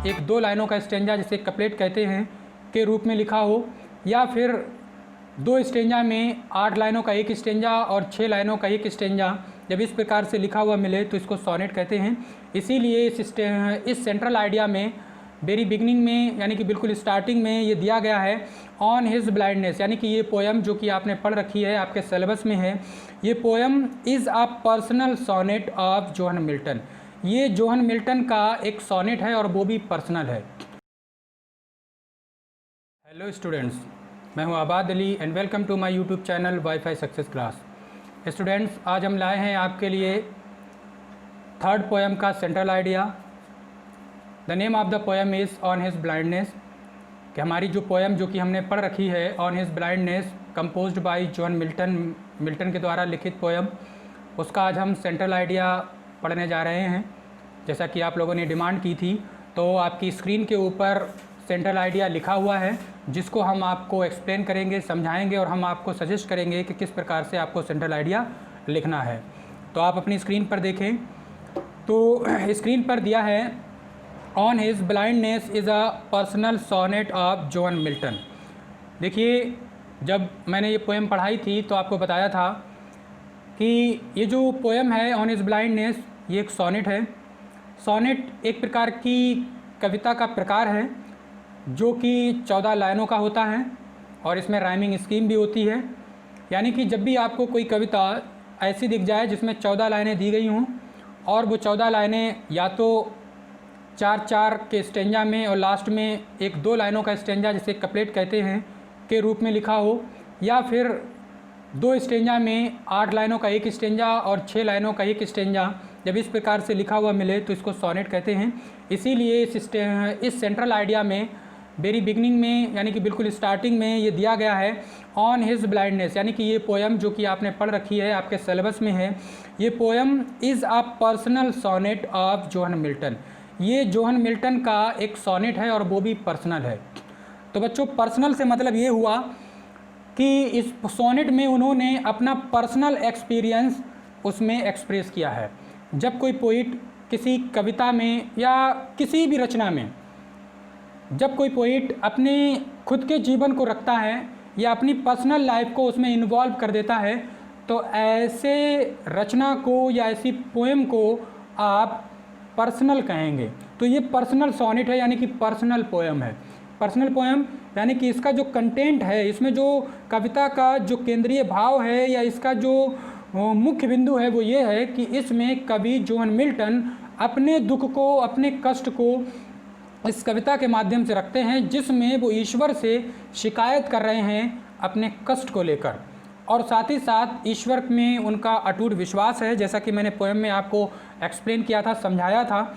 एक 2 लाइनों का स्टेंजा जिसे कपलेट कहते हैं के रूप में लिखा हो, या फिर 2 स्टेंजा में 8 लाइनों का एक स्टेंजा और 6 लाइनों का एक स्टेंजा जब इस प्रकार से लिखा हुआ मिले तो इसको सोनेट कहते हैं। इसीलिए इस सेंट्रल आइडिया में वेरी बिगनिंग में यानी कि बिल्कुल स्टार्टिंग में ये दिया गया है ऑन हिज ब्लाइंडनेस, यानी कि ये पोएम जो कि आपने पढ़ रखी है, आपके सिलेबस में है, ये poem is a personal sonnet of John Milton. ये जोहन मिल्टन का एक सोनेट है और वो भी पर्सनल है। हेलो स्टूडेंट्स, मैं हूं Abad Ali and welcome to my YouTube channel wifi success class. Students, आज हम लाए हैं आपके लिए थर्ड पोएम का central idea. The name of the poem is On His Blindness, कि हमारी जो पोएम जो कि हमने पढ़ रखी है On His blindness, composed bye John Milton के द्वारा लिखित पोएम, उसका आज हम सेंट्रल आइडिया पढ़ने जा रहे हैं। जैसा कि आप लोगों ने डिमांड की थी, तो आपकी स्क्रीन के ऊपर सेंट्रल आइडिया लिखा हुआ है, जिसको हम आपको एक्सप्लेन करेंगे, समझाएंगे और हम आपको सजेस्ट करेंगे कि किस प्रकार से आपको सेंट्रल आइडिया लिखना है। तो आप अपनी स्क्रीन पर देखें, तो स्क्रीन पर दिया है On His Blindness is a personal sonnet of John Milton. देखिए, जब मैंने ये पोएम पढ़ाई थी तो आपको बताया था कि ये जो पोएम है ऑन हिज ब्लाइंडनेस, ये एक सोनेट है। सोनेट एक प्रकार की कविता का प्रकार है जो कि 14 लाइनों का होता है और इसमें राइमिंग स्कीम भी होती है। यानी कि जब भी आपको कोई कविता ऐसी दिख जाए जिसमें 14 लाइनें दी गई हों और वो 14 लाइनें या तो 4-4 के स्टेंजा में और लास्ट में एक 2 लाइनों का स्टेंजा जिसे कपलेट कहते हैं के रूप में लिखा हो, या फिर 2 स्टेंजा में 8 लाइनों का एक स्टेंजा और 6 लाइनों का एक स्टेंजा जब इस प्रकार से लिखा हुआ मिले तो इसको सोनेट कहते हैं। इसीलिए इस सेंट्रल आइडिया में वेरी बिगनिंग में यानी कि बिल्कुल स्टार्टिंग में ये दिया गया है ऑन हिज ब्लाइंडनेस, यानी कि ये पोएम जो कि आपने पढ़ रखी है, आपके सिलेबस में है, ये poem is a personal sonnet of John Milton. ये जोहन मिल्टन का एक सोनेट है और वो भी पर्सनल है। तो बच्चों, पर्सनल से मतलब ये हुआ कि इस सोनेट में उन्होंने अपना पर्सनल एक्सपीरियंस उसमें एक्सप्रेस किया है। जब कोई पोइट किसी कविता में या किसी भी रचना में, जब कोई पोइट अपने खुद के जीवन को रखता है या अपनी पर्सनल लाइफ को उसमें इन्वॉल्व कर देता है, तो ऐसे रचना को या ऐसी पोएम को आप पर्सनल कहेंगे। तो ये पर्सनल सोनेट है, यानी कि पर्सनल पोएम है। पर्सनल पोएम यानी कि इसका जो कंटेंट है, इसमें जो कविता का जो केंद्रीय भाव है या इसका जो मुख्य बिंदु है वो ये है कि इसमें कवि जॉन मिल्टन अपने दुख को, अपने कष्ट को इस कविता के माध्यम से रखते हैं, जिसमें वो ईश्वर से शिकायत कर रहे हैं अपने कष्ट को लेकर, और साथ ही साथ ईश्वर में उनका अटूट विश्वास है, जैसा कि मैंने पोएम में आपको एक्सप्लेन किया था, समझाया था।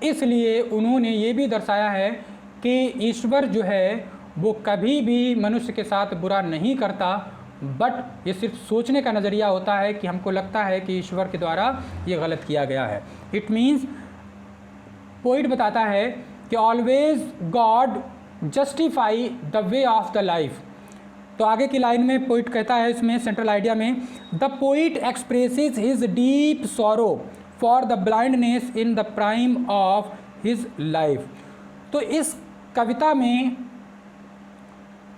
इसलिए उन्होंने ये भी दर्शाया है कि ईश्वर जो है वो कभी भी मनुष्य के साथ बुरा नहीं करता, बट ये सिर्फ सोचने का नज़रिया होता है कि हमको लगता है कि ईश्वर के द्वारा ये गलत किया गया है। इट मीन्स पोइट बताता है कि always God justify the way of the life. तो आगे की लाइन में पोइट कहता है, इसमें सेंट्रल आइडिया में, the poet expresses his deep sorrow for the blindness in the prime of his life. तो इस कविता में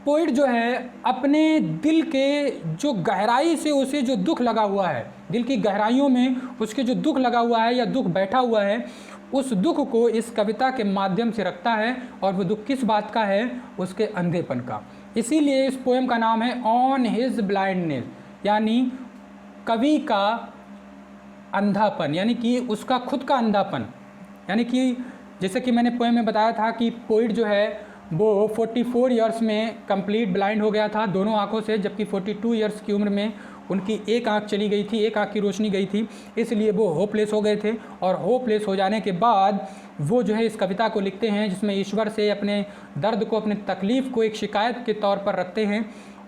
पोइट जो है अपने दिल के जो गहराई से उसे जो दुख लगा हुआ है, दिल की गहराइयों में उसके जो दुख लगा हुआ है या दुख बैठा हुआ है, उस दुख को इस कविता के माध्यम से रखता है। और वो दुख किस बात का है? उसके अंधेपन का। इसीलिए इस पोएम का नाम है ऑन हिज ब्लाइंडनेस, यानी कवि का अंधापन, यानी कि उसका खुद का अंधापन। यानी कि जैसे कि मैंने पोएम में बताया था कि पोइट जो है वो 44 ईयर्स में कंप्लीट ब्लाइंड हो गया था दोनों आँखों से, जबकि 42 ईयर्स की उम्र में उनकी एक आँख चली गई थी, एक आँख की रोशनी गई थी। इसलिए वो होपलेस हो गए थे, और होपलेस हो जाने के बाद वो जो है इस कविता को लिखते हैं, जिसमें ईश्वर से अपने दर्द को, अपने तकलीफ़ को एक शिकायत के तौर पर रखते हैं।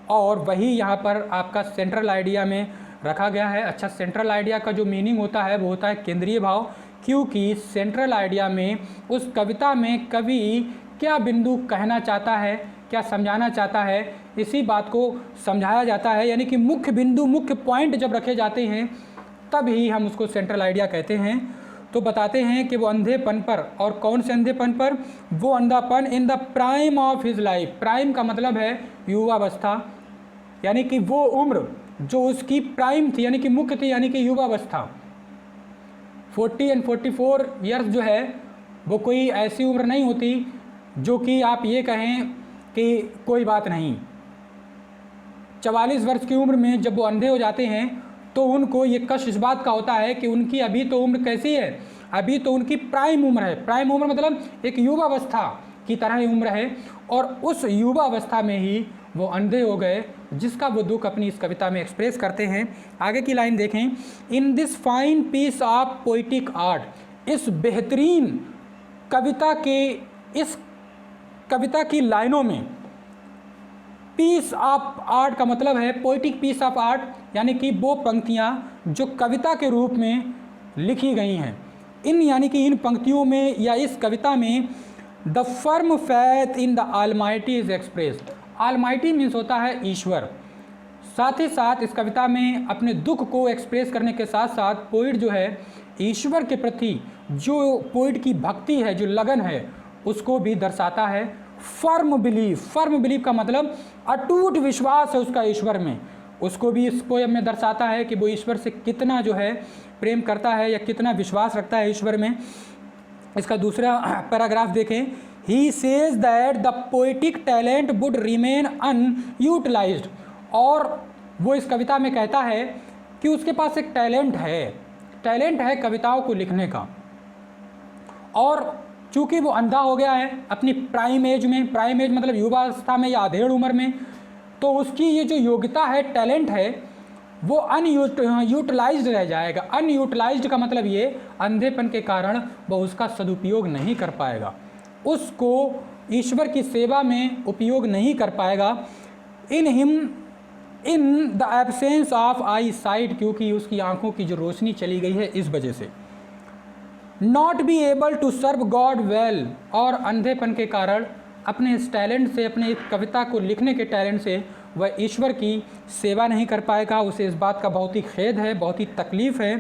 और वही यहाँ पर आपका सेंट्रल आइडिया में रखा गया है। अच्छा, सेंट्रल आइडिया का जो मीनिंग होता है वो होता है केंद्रीय भाव, क्योंकि सेंट्रल आइडिया में उस कविता में कवि क्या बिंदु कहना चाहता है, क्या समझाना चाहता है, इसी बात को समझाया जाता है। यानी कि मुख्य बिंदु, मुख्य पॉइंट जब रखे जाते हैं तब ही हम उसको सेंट्रल आइडिया कहते हैं। तो बताते हैं कि वो अंधेपन पर, और कौन से अंधेपन पर, वो अंधापन in the prime of his life. Prime का मतलब है युवावस्था, यानी कि वो उम्र जो उसकी प्राइम थी, यानी कि मुख्य थी, यानी कि युवावस्था। 40 एंड 44 ईयर्स जो है वो कोई ऐसी उम्र नहीं होती जो कि आप ये कहें कि कोई बात नहीं। 44 वर्ष की उम्र में जब वो अंधे हो जाते हैं तो उनको ये कष्ट इस बात का होता है कि उनकी अभी तो उम्र कैसी है, अभी तो उनकी प्राइम उम्र है। प्राइम उम्र मतलब एक युवावस्था की तरह ही उम्र है, और उस युवावस्था में ही वो अंधे हो गए, जिसका वो दुख अपनी इस कविता में एक्सप्रेस करते हैं। आगे की लाइन देखें, in this fine piece of poetic art, इस बेहतरीन कविता के, इस कविता की लाइनों में, पीस ऑफ आर्ट का मतलब है पोइटिक पीस ऑफ आर्ट, यानी कि वो पंक्तियाँ जो कविता के रूप में लिखी गई हैं। इन यानी कि इन पंक्तियों में या इस कविता में the firm faith in the almighty is expressed. Almighty means होता है ईश्वर। साथ ही साथ इस कविता में अपने दुख को एक्सप्रेस करने के साथ साथ पोइट जो है ईश्वर के प्रति जो पोइट की भक्ति है, जो लगन है, उसको भी दर्शाता है। फर्म बिलीव का मतलब अटूट विश्वास है उसका ईश्वर में, उसको भी इस पोयम में दर्शाता है कि वो ईश्वर से कितना जो है प्रेम करता है या कितना विश्वास रखता है ईश्वर में। इसका दूसरा पैराग्राफ देखें, he says that the poetic talent would remain unutilised, और वो इस कविता में कहता है कि उसके पास एक टैलेंट है कविताओं को लिखने का, और चूँकि वो अंधा हो गया है अपनी प्राइम एज में, प्राइम एज मतलब युवावस्था में या अधेड़ उम्र में, तो उसकी ये जो योग्यता है, टैलेंट है, वो अनयूटिलाइज्ड रह जाएगा। अनयूटिलाइज्ड का मतलब ये अंधेपन के कारण वो उसका सदुपयोग नहीं कर पाएगा, उसको ईश्वर की सेवा में उपयोग नहीं कर पाएगा। In the absence of I site, क्योंकि उसकी आंखों की जो रोशनी चली गई है इस वजह से। Not be able to serve God well, और अंधेपन के कारण अपने इस टैलेंट से, अपने इस कविता को लिखने के टैलेंट से वह ईश्वर की सेवा नहीं कर पाएगा। उसे इस बात का बहुत ही खेद है, बहुत ही तकलीफ़ है।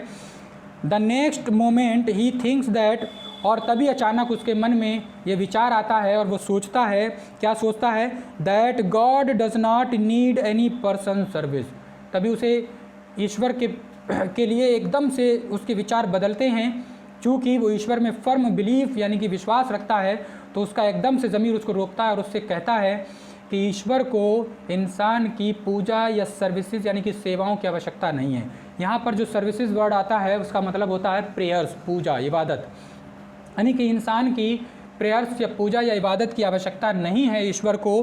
The next moment he thinks that, और तभी अचानक उसके मन में ये विचार आता है और वो सोचता है, क्या सोचता है, that God does not need any person service. तभी उसे ईश्वर के लिए एकदम से उसके विचार बदलते हैं। चूँकि वो ईश्वर में फर्म बिलीफ यानी कि विश्वास रखता है, तो उसका एकदम से ज़मीर उसको रोकता है और उससे कहता है कि ईश्वर को इंसान की पूजा या सर्विसेज यानी कि सेवाओं की आवश्यकता नहीं है। यहाँ पर जो सर्विसेज वर्ड आता है उसका मतलब होता है प्रेयर्स, पूजा, इबादत, यानी कि इंसान की प्रेयर्स या पूजा या इबादत की आवश्यकता नहीं है ईश्वर को।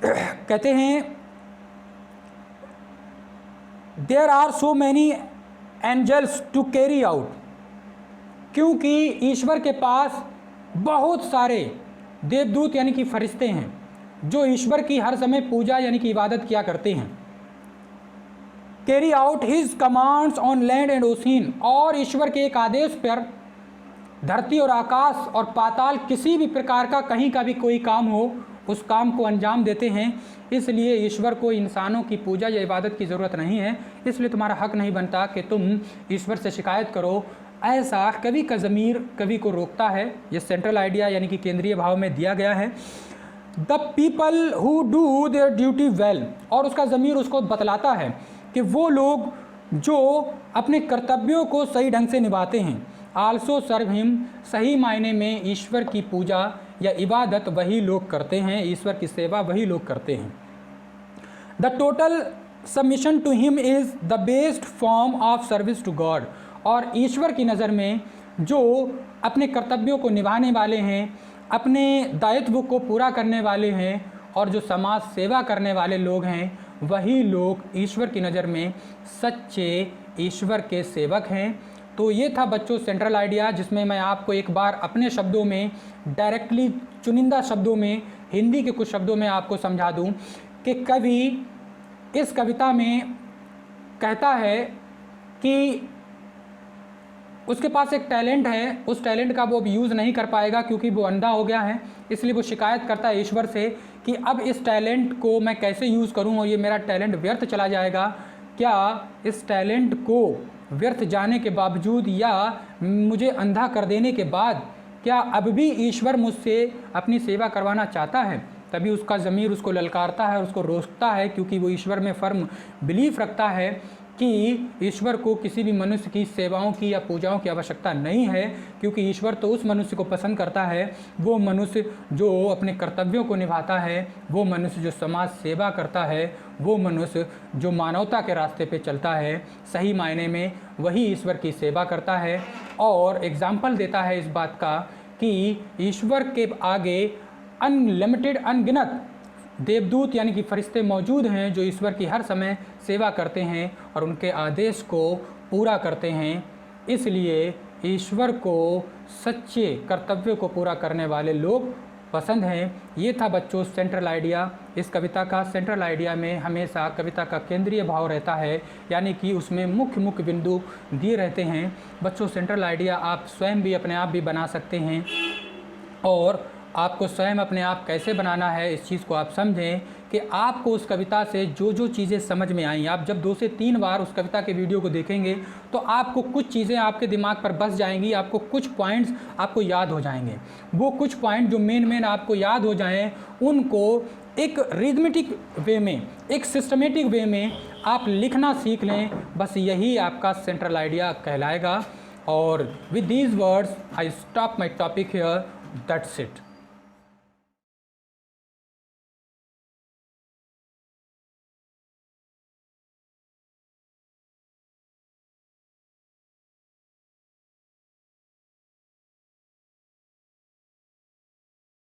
कहते हैं there are so many angels to carry out, क्योंकि ईश्वर के पास बहुत सारे देवदूत यानी कि फरिश्ते हैं जो ईश्वर की हर समय पूजा यानी कि इबादत किया करते हैं। Carry out his commands on land and ocean, और ईश्वर के एक आदेश पर धरती और आकाश और पाताल किसी भी प्रकार का कहीं का भी कोई काम हो उस काम को अंजाम देते हैं। इसलिए ईश्वर को इंसानों की पूजा या इबादत की ज़रूरत नहीं है, इसलिए तुम्हारा हक नहीं बनता कि तुम ईश्वर से शिकायत करो। ऐसा कवि का ज़मीर कवि को रोकता है। ये सेंट्रल आइडिया यानी कि केंद्रीय भाव में दिया गया है। The people who do their duty well, और उसका ज़मीर उसको बतलाता है कि वो लोग जो अपने कर्तव्यों को सही ढंग से निभाते हैं, आल्सो सर्व हिम, सही मायने में ईश्वर की पूजा या इबादत वही लोग करते हैं, ईश्वर की सेवा वही लोग करते हैं। The total submission to him is the best form of service to God, और ईश्वर की नज़र में जो अपने कर्तव्यों को निभाने वाले हैं, अपने दायित्व को पूरा करने वाले हैं और जो समाज सेवा करने वाले लोग हैं, वही लोग ईश्वर की नज़र में सच्चे ईश्वर के सेवक हैं। तो ये था बच्चों सेंट्रल आइडिया, जिसमें मैं आपको एक बार अपने शब्दों में डायरेक्टली चुनिंदा शब्दों में हिंदी के कुछ शब्दों में आपको समझा दूं कि कवि इस कविता में कहता है कि उसके पास एक टैलेंट है, उस टैलेंट का वो अब यूज़ नहीं कर पाएगा क्योंकि वो अंधा हो गया है। इसलिए वो शिकायत करता है ईश्वर से कि अब इस टैलेंट को मैं कैसे यूज़ करूं और ये मेरा टैलेंट व्यर्थ चला जाएगा, क्या इस टैलेंट को व्यर्थ जाने के बावजूद या मुझे अंधा कर देने के बाद क्या अब भी ईश्वर मुझसे अपनी सेवा करवाना चाहता है? तभी उसका ज़मीर उसको ललकारता है और उसको रोकता है, क्योंकि वो ईश्वर में फर्म बिलीफ रखता है कि ईश्वर को किसी भी मनुष्य की सेवाओं की या पूजाओं की आवश्यकता नहीं है, क्योंकि ईश्वर तो उस मनुष्य को पसंद करता है, वो मनुष्य जो अपने कर्तव्यों को निभाता है, वो मनुष्य जो समाज सेवा करता है, वो मनुष्य जो मानवता के रास्ते पे चलता है, सही मायने में वही ईश्वर की सेवा करता है। और एग्जाम्पल देता है इस बात का कि ईश्वर के आगे अनलिमिटेड अनगिनत देवदूत यानी कि फरिश्ते मौजूद हैं जो ईश्वर की हर समय सेवा करते हैं और उनके आदेश को पूरा करते हैं। इसलिए ईश्वर को सच्चे कर्तव्य को पूरा करने वाले लोग पसंद हैं। ये था बच्चों सेंट्रल आइडिया। इस कविता का सेंट्रल आइडिया में हमेशा कविता का केंद्रीय भाव रहता है, यानी कि उसमें मुख्य मुख्य बिंदु दिए रहते हैं। बच्चों सेंट्रल आइडिया आप स्वयं भी अपने आप भी बना सकते हैं, और आपको स्वयं अपने आप कैसे बनाना है इस चीज़ को आप समझें कि आपको उस कविता से जो जो चीज़ें समझ में आई, आप जब 2 से 3 बार उस कविता के वीडियो को देखेंगे तो आपको कुछ चीज़ें आपके दिमाग पर बस जाएंगी, आपको कुछ पॉइंट्स आपको याद हो जाएंगे। वो कुछ पॉइंट जो मेन आपको याद हो जाएं, उनको एक रिदमेटिक वे में, एक सिस्टमेटिक वे में आप लिखना सीख लें। बस यही आपका सेंट्रल आइडिया कहलाएगा। और with these words I stop my topic here. That's it.